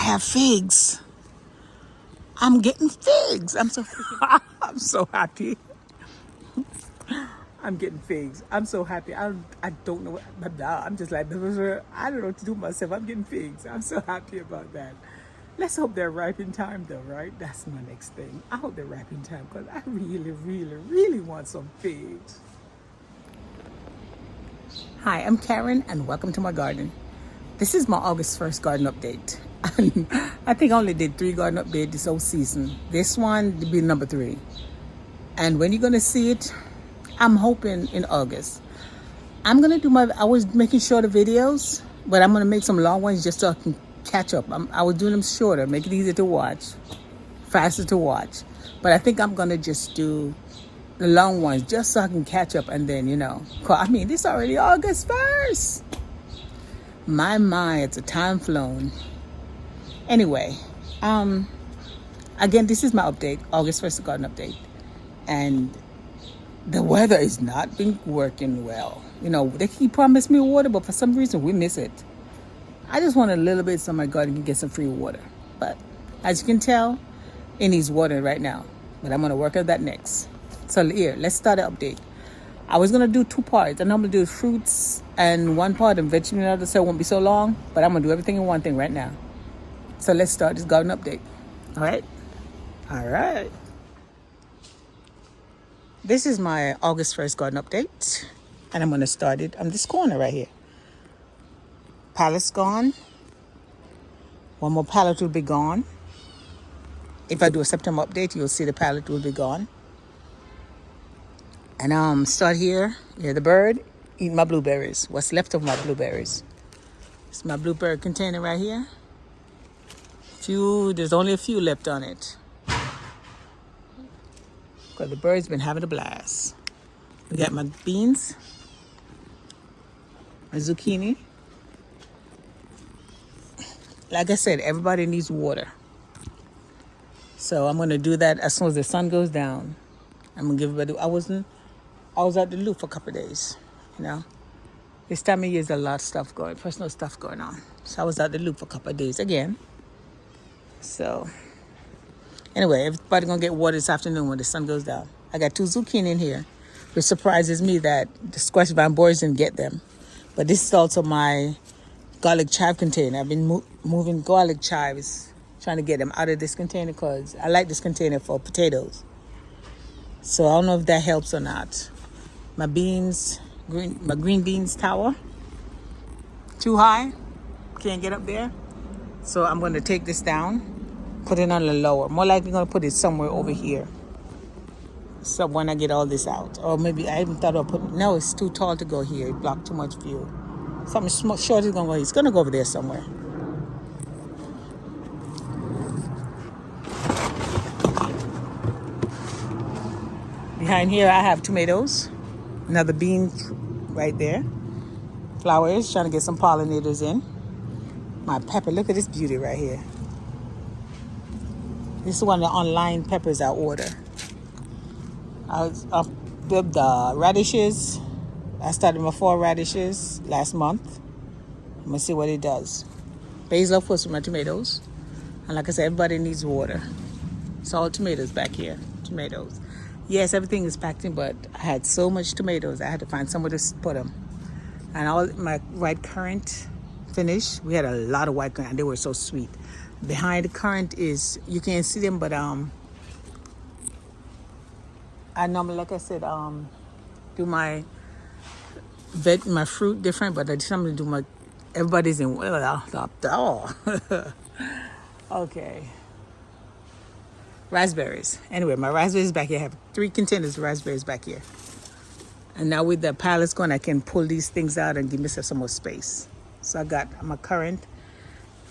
have figs. I'm getting figs. I'm so I'm so happy. I'm getting figs. I'm so happy. I don't know what I'm just like, I don't know what to do with myself. I'm getting figs. I'm so happy about that. Let's hope they're ripe in time though, right? That's my next thing. I hope they're ripe in time because I really, really, really want some figs. Hi, I'm Karen and welcome to my garden. This is my August 1st garden update. I think I only did 3 garden updates this whole season. This one will be number 3. And when you're going to see it, I'm hoping in August. I'm going to do I was making shorter videos, but I'm going to make some long ones just so I can catch up. I was doing them shorter, make it easier to watch, faster to watch. But I think I'm going to just do the long ones just so I can catch up and then, I mean, this is already August 1st. My, it's a time flown. Anyway, again, this is my update, August 1st garden update. And the weather is not been working well. They keep promising me water, but for some reason we miss it. I just want a little bit so my garden can get some free water. But as you can tell, it needs water right now. But I'm going to work on that next. So here, let's start the update. I was going to do 2 parts. I normally do fruits and 1 part and vegetable and other, so it won't be so long. But I'm going to do everything in one thing right now. So let's start this garden update. All right? All right. This is my August 1st garden update. And I'm going to start it on this corner right here. Pallet's gone. 1 more pallet will be gone. If I do a September update, you'll see the pallet will be gone. And start here. Yeah, the bird eat my blueberries. What's left of my blueberries. It's my blueberry container right here. There's only a few left on it. Because the bird's been having a blast. We got my beans. My zucchini. Like I said, everybody needs water. So I'm going to do that as soon as the sun goes down. I'm going to give everybody... I was at the loop for a couple of days, This time of year is a lot of personal stuff going on. So I was at the loop for a couple of days again. So, anyway, everybody going to get water this afternoon when the sun goes down. I got 2 zucchini in here, which surprises me that the squash vine boys didn't get them. But this is also my garlic chive container. I've been moving garlic chives, trying to get them out of this container because I like this container for potatoes. So I don't know if that helps or not. My green beans tower, too high, can't get up there. So I'm going to take this down, put it on the lower. More likely going to put it somewhere over here. So when I get all this out. Or maybe I even thought I'll no, it's too tall to go here. It blocked too much view. Something short is going to go, it's going to go over there somewhere. Behind here I have tomatoes. Another bean right there. Flowers, trying to get some pollinators in. My pepper, look at this beauty right here. This is one of the online peppers I order. I did the radishes. I started my 4 radishes last month. I'm going to see what it does. Basil, of course, with my tomatoes. And like I said, everybody needs water. It's all tomatoes back here. Tomatoes. Yes, everything is packed in, but I had so much tomatoes, I had to find somewhere to put them. And all my white currant finished. We had a lot of white currant, and they were so sweet. Behind the currant is, you can't see them, but I normally, like I said, do my fruit different, but I just normally do everybody's in, okay. Raspberries. Anyway, my raspberries back here. I have 3 containers of raspberries back here. And now with the pallets going, I can pull these things out and give myself some more space. So I got my currant.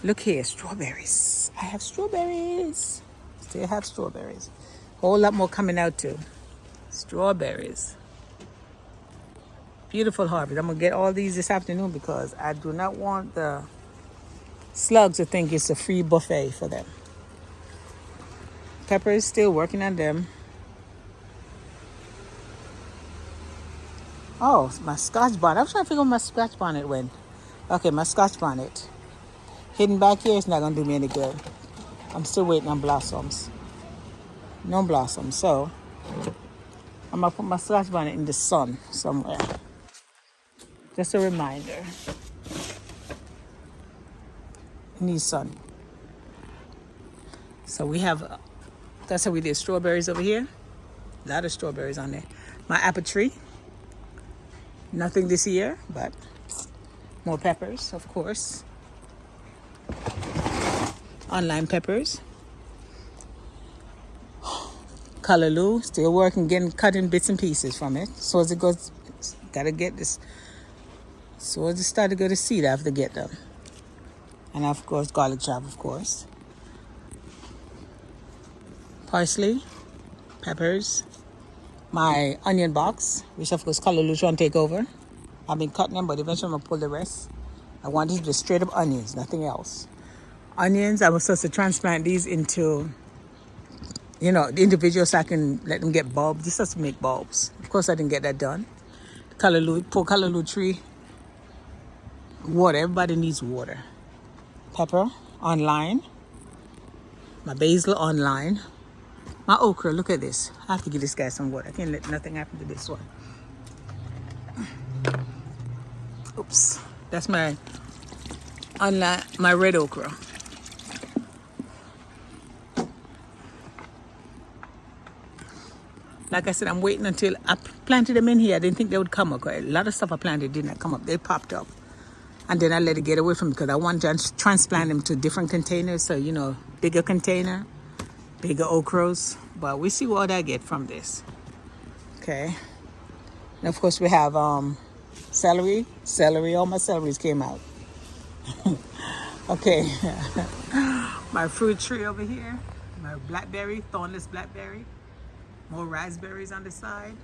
Look here, strawberries. I have strawberries. Still have strawberries. Whole lot more coming out too. Strawberries. Beautiful harvest. I'm going to get all these this afternoon because I do not want the slugs to think it's a free buffet for them. Pepper is still working on them. Oh, my Scotch bonnet. I was trying to figure out where my Scotch bonnet went. Okay, my Scotch bonnet. Hidden back here is not gonna do me any good. I'm still waiting on blossoms. No blossoms, so I'm gonna put my scotch bonnet in the sun somewhere. Just a reminder. It needs sun. So we have, that's how we did strawberries over here. A lot of strawberries on there. My apple tree. Nothing this year, but more peppers, of course. Online peppers. Callaloo, still working, cutting bits and pieces from it. So as it goes, gotta get this. So as it start to go to seed, I have to get them. And of course, garlic chop, of course. Parsley, peppers. My onion box, which of course Callaloo trying to take over. I've been cutting them, but eventually I'm gonna pull the rest. I want these to be straight up onions, nothing else. Onions, I was supposed to transplant these into, the individuals so I can let them get bulbs. This has to make bulbs. Of course, I didn't get that done. Poor Callaloo tree. Water, everybody needs water. Pepper, online. My basil, online. My okra, look at this. I have to give this guy some water. I can't let nothing happen to this one. Oops. That's my red okra. Like I said, I'm waiting until I planted them in here. I didn't think they would come up. A lot of stuff I planted did not come up. They popped up. And then I let it get away from me because I want to transplant them to different containers. So, bigger container, bigger okras. But we see what I get from this. Okay. And of course we have celery. All my celeries came out. Okay. My fruit tree over here. My blackberry, thornless blackberry. More raspberries on the side.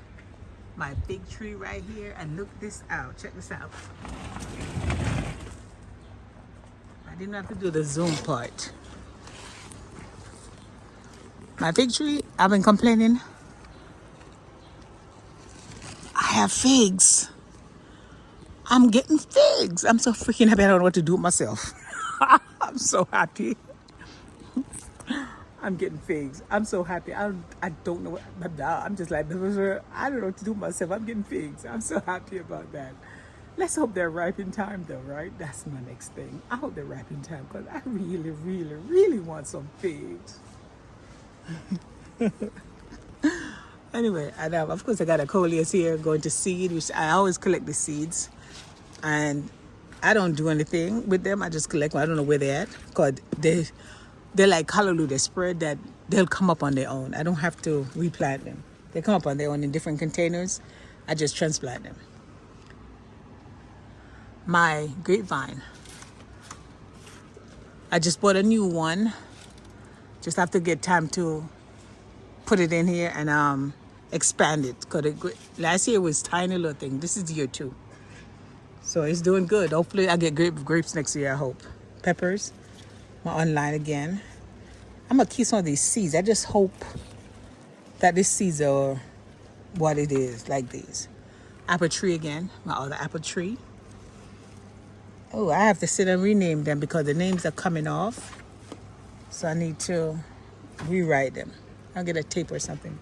My big tree right here. And look this out. Check this out. I didn't have to do the zoom part. My fig tree, I've been complaining. I have figs. I'm getting figs. I'm so freaking happy. I don't know what to do with myself. I'm so happy. I'm getting figs. I'm so happy. I don't know what, I'm just like, I don't know what to do with myself. I'm getting figs. I'm so happy about that. Let's hope they're ripe in time though, right? That's my next thing. I hope they're ripe in time because I really, really, really want some figs. Anyway, and of course I got a coleus here going to seed, which I always collect the seeds. And I don't do anything with them. I just collect them. I don't know where they're at because they're like Callaloo. They're spread that they'll come up on their own. I don't have to replant them. They come up on their own in different containers. I just transplant them. My grapevine. I just bought a new one. Just have to get time to put it in here and expand it. Cause last year was tiny little thing. This is year 2. So it's doing good. Hopefully I get grapes next year, I hope. Peppers. My online again. I'm gonna keep some of these seeds. I just hope that these seeds are what it is, like these. Apple tree again. My other apple tree. Oh, I have to sit and rename them because the names are coming off. So I need to rewrite them. I'll get a tape or something.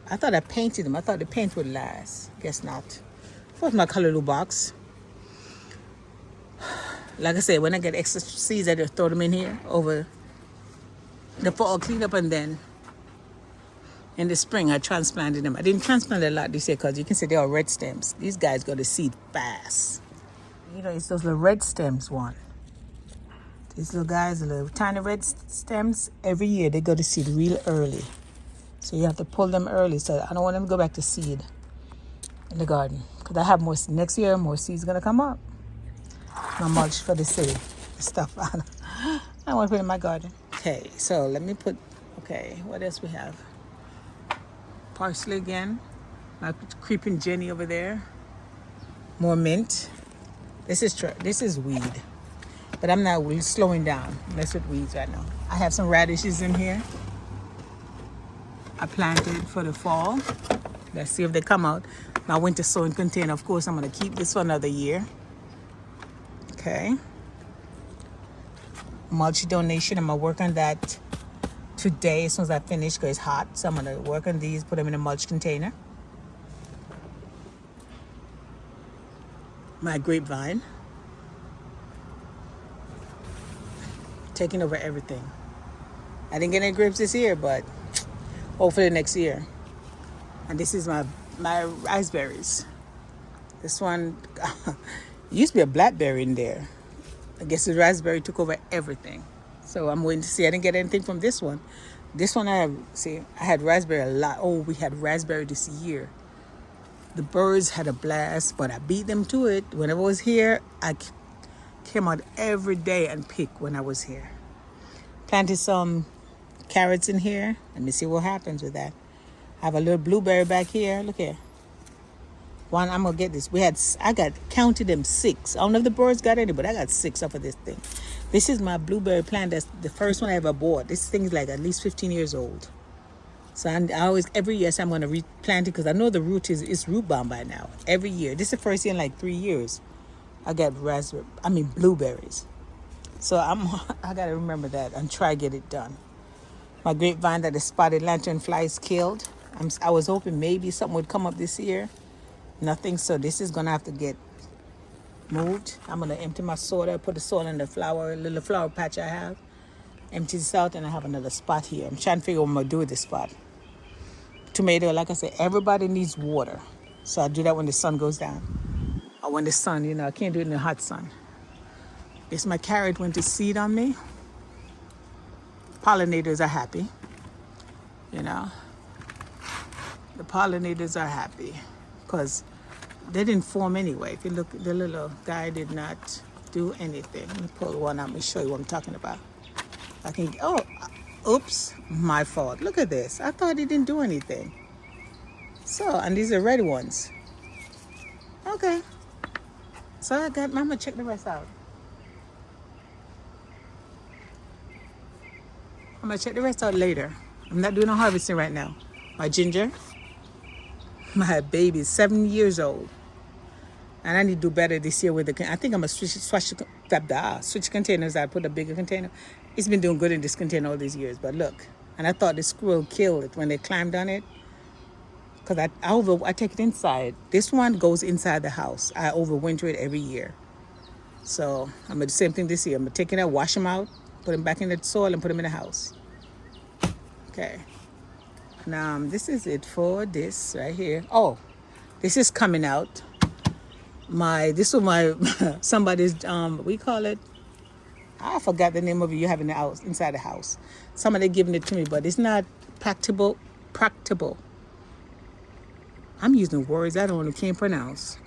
I thought I painted them. I thought the paint would last. Guess not. What's my Callaloo box? Like I said, when I get extra seeds, I just throw them in here over the fall cleanup, and then in the spring I transplanted them. I didn't transplant a lot this year because you can see they are red stems. These guys go to seed fast. It's those little red stems one. These little guys, the little tiny red stems, every year they go to seed real early. So you have to pull them early. So I don't want them to go back to seed in the garden. Because I have more, next year, more seeds going to come up. My mulch for the seed, the stuff. I want to put in my garden. Okay, so let me put, what else we have? Parsley again. My creeping Jenny over there. More mint. This is weed. But I'm not slowing down. Mess with weeds right now. I have some radishes in here. I planted for the fall. Let's see if they come out. My winter sowing container, of course, I'm going to keep this for another year. Okay. mulch donation. I'm gonna work on that today as soon as I finish because it's hot. So I'm gonna work on these, put them in a mulch container. My grapevine, taking over everything. I didn't get any grapes this year, but hopefully next year. And this is my raspberries. This one used to be a blackberry in there. I guess the raspberry took over everything. So I'm waiting to see. I didn't get anything from this one. This one I had raspberry a lot. Oh, we had raspberry this year. The birds had a blast, but I beat them to it. Whenever I was here, I came out every day and picked when I was here. Planted some carrots in here. Let me see what happens with that. I have a little blueberry back here. Look here. One, I'm gonna get this. Counted them 6. I don't know if the birds got any, but I got 6 off of this thing. This is my blueberry plant. That's the first one I ever bought. This thing is like at least 15 years old. So I always, every year, I'm gonna replant it because I know the root is root bound by now. Every year. This is the first year in like 3 years. I got blueberries. So I gotta remember that and try to get it done. My grapevine that the spotted lanternflies killed. I was hoping maybe something would come up this year. Nothing, so this is gonna have to get moved. I'm gonna empty my soil, put the soil in the little flower patch I have. Empty this out, and I have another spot here. I'm trying to figure out what I'm gonna do with this spot. Tomato, like I said, everybody needs water. So I do that when the sun goes down. Or when the sun, I can't do it in the hot sun. This my carrot went to seed on me. Pollinators are happy. The pollinators are happy because they didn't form anyway. If you look, the little guy did not do anything. Let me pull one out and show you what I'm talking about. Oops, my fault. Look at this. I thought he didn't do anything. So, and these are red ones. Okay. So I'm gonna check the rest out. I'm gonna check the rest out later. I'm not doing no harvesting right now. My ginger, my baby is 7 years old. And I need to do better this year with I think I'm gonna switch containers. I put a bigger container. It's been doing good in this container all these years, but look. And I thought the squirrel killed it when they climbed on it. Because I take it inside. This one goes inside the house. I overwinter it every year. So I'm gonna do the same thing this year. I'm gonna take it out, wash them out, put them back in the soil and put them in the house. Okay. Now this is it for this right here. Oh, this is coming out. This was my somebody's we call it. I forgot the name of it you have in the house, inside the house. Somebody giving it to me, but it's not practical. I'm using words I can't pronounce.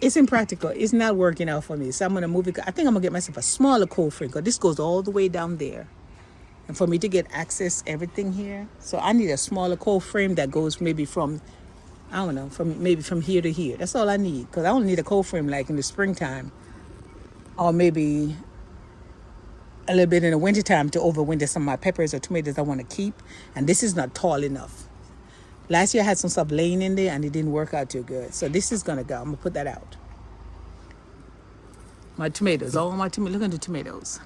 It's impractical. It's not working out for me. So I'm gonna move it. I think I'm gonna get myself a smaller cold frame because this goes all the way down there. And for me to get access everything here, so I need a smaller cold frame that goes maybe from from here to here. That's all I need because I only need a cold frame like in the springtime or maybe a little bit in the wintertime to overwinter some of my peppers or tomatoes I want to keep. And this is not tall enough. Last year I had some stuff laying in there and it didn't work out too good. So this is going to go. I'm going to put that out. My tomatoes, look at the tomatoes.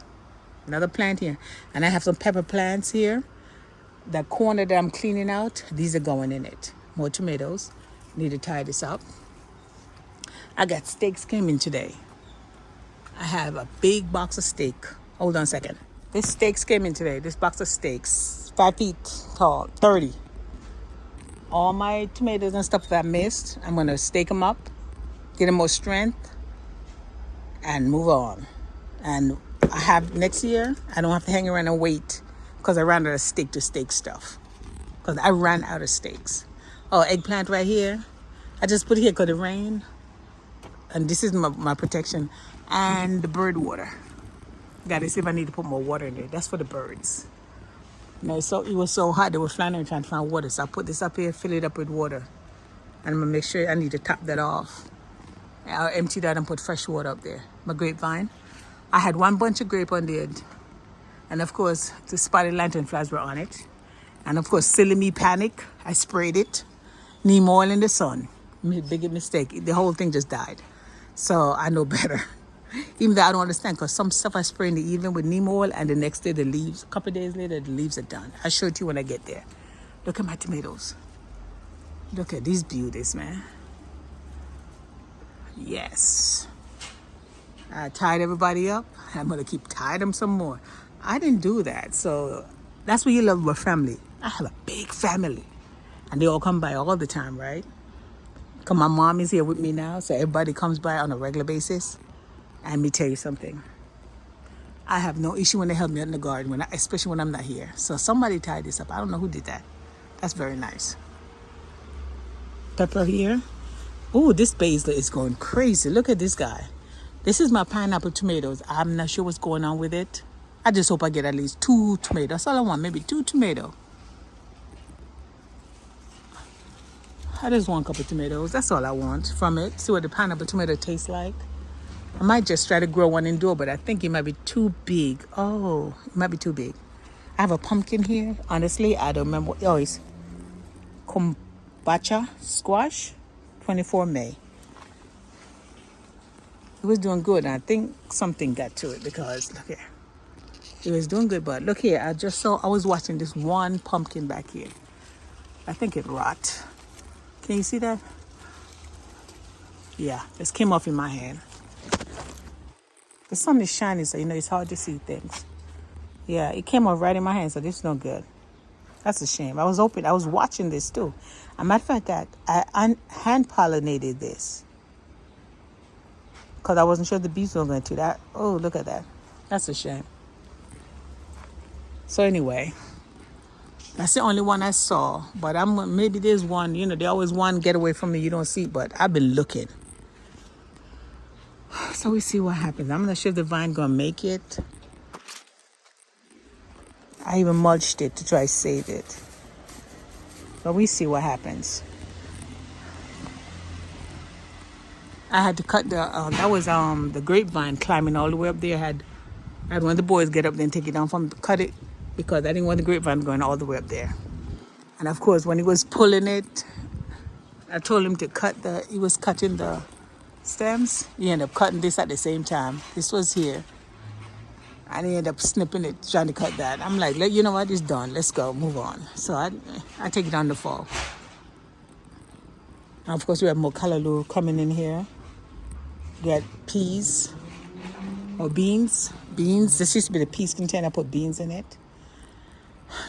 Another plant here. And I have some pepper plants here. That corner that I'm cleaning out, these are going in it. More tomatoes. Need to tie this up. I got steaks came in today. I have a big box of steak. Hold on a second. This steaks came in today. This box of steaks. 5 feet tall. 30. All my tomatoes and stuff that I missed, I'm going to stake them up. Get them more strength. And move on. And I have next year, I don't have to hang around and wait. Because I ran out of steak to steak stuff. Because I ran out of steaks. Oh, eggplant right here. I just put it here because it rained. And this is my protection. And the bird water. Gotta see if I need to put more water in there. That's for the birds. So it was so hot, they were flying around trying to find water. So I put this up here, fill it up with water. And I'm gonna make sure I need to top that off. I'll empty that and put fresh water up there. My grapevine. I had one bunch of grape on there. And of course, the spotted lanternflies were on it. And of course, silly me panic. I sprayed it. Neem oil in the sun. Big mistake. The whole thing just died. So I know better. Even though I don't understand, because some stuff I spray in the evening with neem oil, and the next day the leaves, a couple of days later, the leaves are done. I'll show it to you when I get there. Look at my tomatoes. Look at these beauties, man. Yes. I tied everybody up. I'm going to keep tying them some more. I didn't do that. So that's what you love about family. I have a big family. And they all come by all the time, right? Because my mom is here with me now. So everybody comes by on a regular basis. And let me tell you something. I have no issue when they help me out in the garden, especially when I'm not here. So somebody tied this up. I don't know who did that. That's very nice. Pepper here. Oh, this basil is going crazy. Look at this guy. This is my pineapple tomatoes. I'm not sure what's going on with it. I just hope I get at least 2 tomatoes. That's all I want, maybe 2 tomatoes. I just want a couple of tomatoes. That's all I want from it. See what the pineapple tomato tastes like. I might just try to grow one indoor, but I think it might be too big. Oh, it might be too big. I have a pumpkin here. Honestly, I don't remember. Oh, it's kombucha squash, 24 May. It was doing good, and I think something got to it because, look here. It was doing good, but look here. I was watching this one pumpkin back here. I think it rot. Can you see that? Yeah, this came off in my hand. The sun is shining, so it's hard to see things. Yeah, it came off right in my hand, so this is no good. That's a shame. I was watching this too. As a matter of fact, that I hand pollinated this because I wasn't sure the bees were going to do that. Oh, look at that. That's a shame. So anyway, that's the only one I saw. But maybe there's one. They always one get away from me you don't see. But I've been looking. So we see what happens. I'm not sure if the vine gonna make it. I even mulched it to try to save it. But we see what happens. I had to cut the grapevine climbing all the way up there. I had one of the boys get up there and take it down cut it because I didn't want the grapevine going all the way up there. And of course, when he was pulling it, I told him to he was cutting the stems. He ended up cutting this at the same time. This was here. And he ended up snipping it, trying to cut that. I'm like, you know what, it's done. Let's go, move on. So I take it on the fall. And of course, we have more callaloo coming in here. We got peas or beans. Beans. This used to be the peas container. I put beans in it.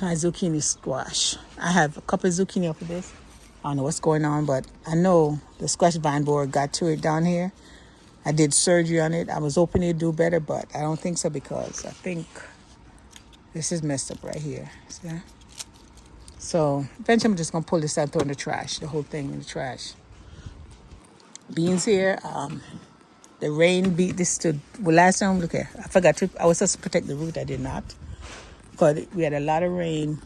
My zucchini squash. I have a couple of zucchini off of this. I don't know what's going on, but I know the squash vine borer got to it down here. I did surgery on it. I was hoping it'd do better, but I don't think so because I think this is messed up right here. See? So eventually I'm just going to pull this out and throw in the trash, the whole thing in the trash. Beans here. The rain beat this to, last time, look here, I was supposed to protect the root. I did not. Because we had a lot of rain.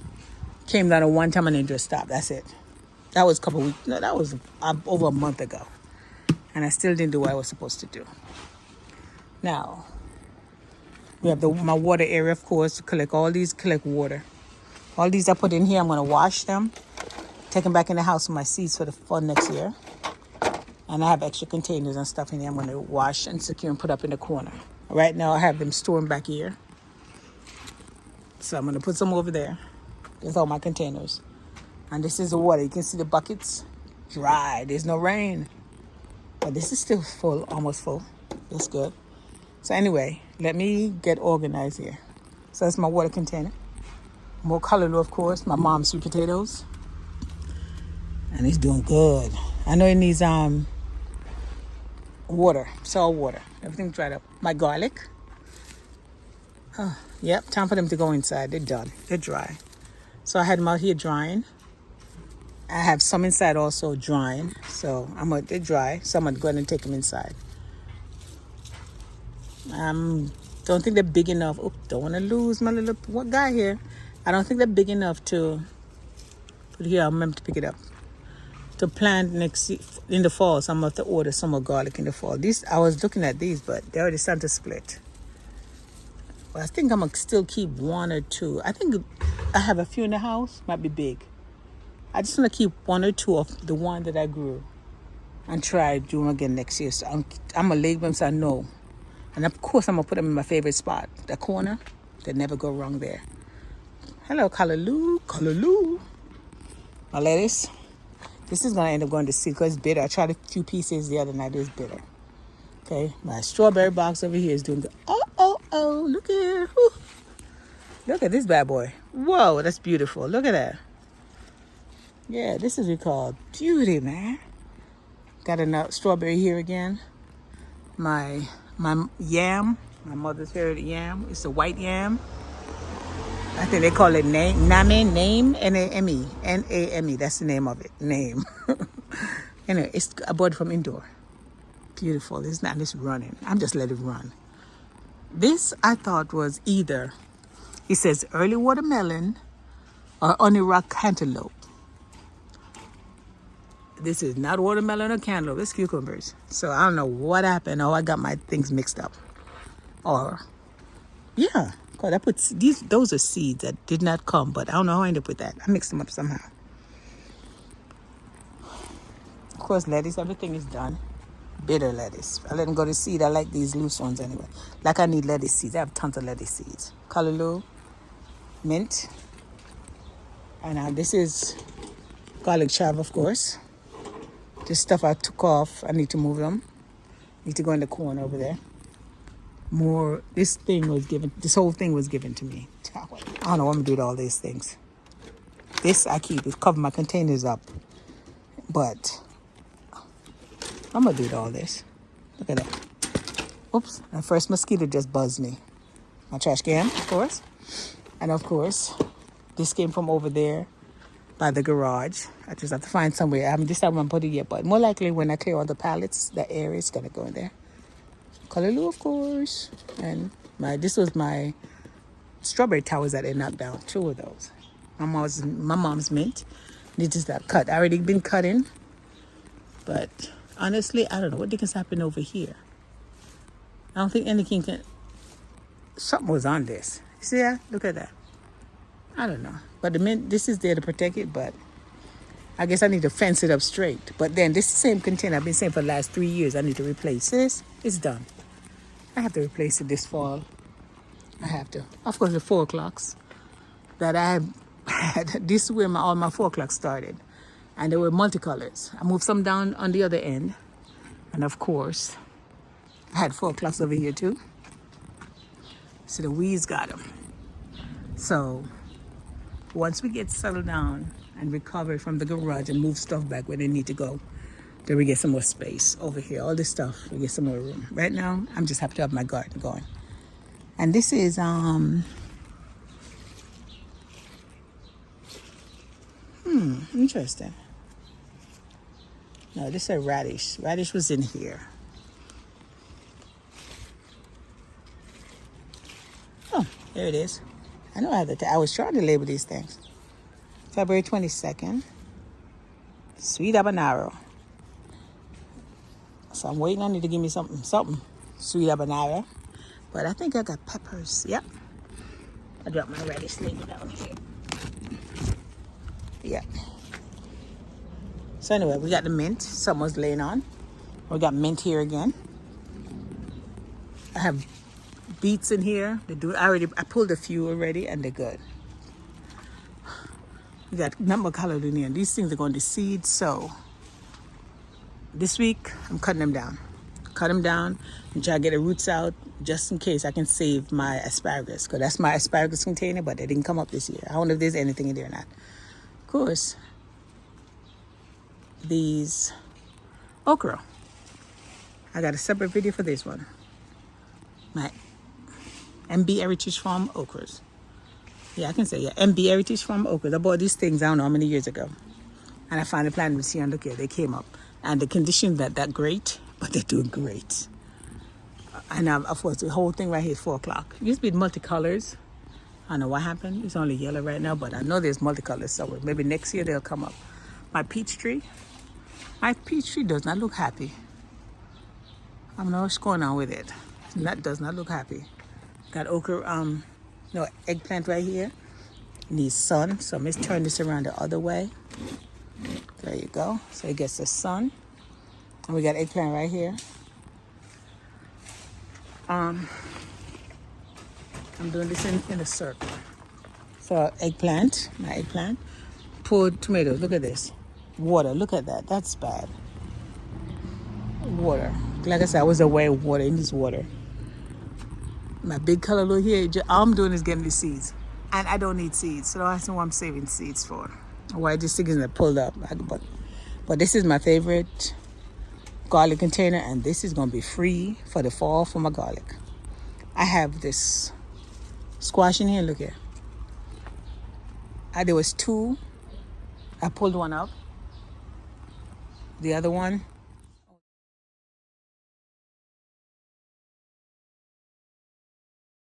Came down at one time and then just stopped. That's it. That was a couple weeks. No, that was over a month ago. And I still didn't do what I was supposed to do. Now, we have my water area, of course, to collect water. All these I put in here, I'm going to wash them. Take them back in the house with my seeds for next year. And I have extra containers and stuff in there I'm going to wash and secure and put up in the corner. Right now, I have them stored back here. So I'm going to put some over there. There's all my containers. And this is the water. You can see the buckets dry. There's no rain. But this is still full, almost full. That's good. So anyway, let me get organized here. So that's my water container. More callaloo, of course. My mom's sweet potatoes. And it's doing good. I know it needs water, salt water. Everything's dried up. My garlic. Oh, yep, time for them to go inside. They're done. They're dry. So I had them out here drying. I have some inside also drying. So they're dry. So I'm going to go ahead and take them inside. Don't think they're big enough. Oops, don't want to lose my little guy here. I don't think they're big enough to put here. I'll remember to pick it up. To plant in the fall. So I'm going to have to order some more garlic in the fall. I was looking at these, but they're already starting to split. But I think I'm going to still keep 1 or 2. I think I have a few in the house. Might be big. I just want to keep 1 or 2 of the one that I grew and try to do them again next year. So I'm going to label them so I know And of course, I'm going to put them in my favorite spot, the corner. They never go wrong there. Hello, Callaloo. My lettuce. This is going to end up going to seed because it's bitter. I tried a few pieces the other night. It was bitter. Okay, my strawberry box over here is doing good. Oh, look here. Whew. Look at this bad boy. Whoa, that's beautiful. Look at that. Yeah, this is called beauty, man. Got a strawberry here again. My yam, my mother's favorite yam. It's a white yam. I think they call it name, N-A-M-E. N-A-M-E, that's the name of it, name. Anyway, it's I bought it from indoor. Beautiful, it's not just running. I'm just letting it run. This I thought was either, it says early watermelon or honey rock cantaloupe. This is not watermelon or cantaloupe, it's cucumbers. So I don't know what happened. Oh, I got my things mixed up. Or, yeah, God, I put those are seeds that did not come, but I don't know how I ended up with that. I mixed them up somehow. Of course, lettuce, everything is done. Bitter lettuce. I let them go to seed. I like these loose ones anyway. Like I need lettuce seeds. I have tons of lettuce seeds. Callaloo, mint. And this is garlic chive, of course. This stuff I took off, I need to move them. Need to go in the corner over there. More, this whole thing was given to me. I don't know what I'm gonna do with all these things. This I keep, it cover my containers up. But I'm gonna do with all this. Look at that. Oops, the first mosquito just buzzed me. My trash can, of course. And of course, this came from over there by the garage. I just have to find somewhere. I haven't decided where I'm putting it yet, but more likely when I clear all the pallets, the area is gonna go in there. Callaloo, of course. And this was my strawberry towers that they knocked down. 2 of those. My mom's mint. Need to start cut. I already been cutting. But honestly, I don't know what dickens happened over here. I don't think anything can. Something was on this. You see that? Look at that. I don't know. But the mint, this is there to protect it, but I guess I need to fence it up straight. But then this same container I've been saying for the last 3 years, I need to replace this. It's done. I have to replace it this fall. I have to. Of course, the 4 o'clocks that I had, this is where all my 4 o'clocks started. And they were multicolors. I moved some down on the other end. And of course, I had 4 o'clocks over here too. So the weeds got them. So once we get settled down and recover from the garage and move stuff back where they need to go, then we get some more space over here. All this stuff, we get some more room. Right now, I'm just happy to have my garden going. And this is, interesting. No, this is a radish. Radish was in here. Oh, there it is. I know I have I was trying to label these things. February 22nd. Sweet habanero. So I'm waiting on you to give me something. Sweet habanero. But I think I got peppers. Yep. I dropped my radish label down here. Yep. So anyway, we got the mint. Someone's laying on. We got mint here again. I have beets in here. I pulled a few already and they're good. We got number colored in here. These things are going to seed, so this week I'm cutting them down. Cut them down and try to get the roots out just in case I can save my asparagus, because that's my asparagus container, but they didn't come up this year. I wonder if there's anything in there or not. Of course, these okra. I got a separate video for this one. My MB Heritage Farm okras. Yeah, I can say, yeah, MB Heritage Farm okras. I bought these things, I don't know how many years ago. And I finally planted them here, and look here, they came up. And the condition that great, but they're doing great. And of course, the whole thing right here is 4 o'clock. It used to be multicolors. I don't know what happened. It's only yellow right now, but I know there's multicolors somewhere. Maybe next year they'll come up. My peach tree does not look happy. I don't know what's going on with it. That does not look happy. Got okra, eggplant right here. Needs sun, so let's turn this around the other way. There you go. So it gets the sun. And we got eggplant right here. I'm doing this in a circle. So eggplant, my eggplant. Pulled tomatoes. Look at this. Water. Look at that. That's bad. Water. Like I said, I was away of water. In this water. My big color look here. All I'm doing is getting the seeds, and I don't need seeds, so that's what I'm saving seeds for. Why this thing is pulled up? But this is my favorite garlic container, and this is gonna be free for the fall for my garlic. I have this squash in here. Look here. There was two. I pulled one up. The other one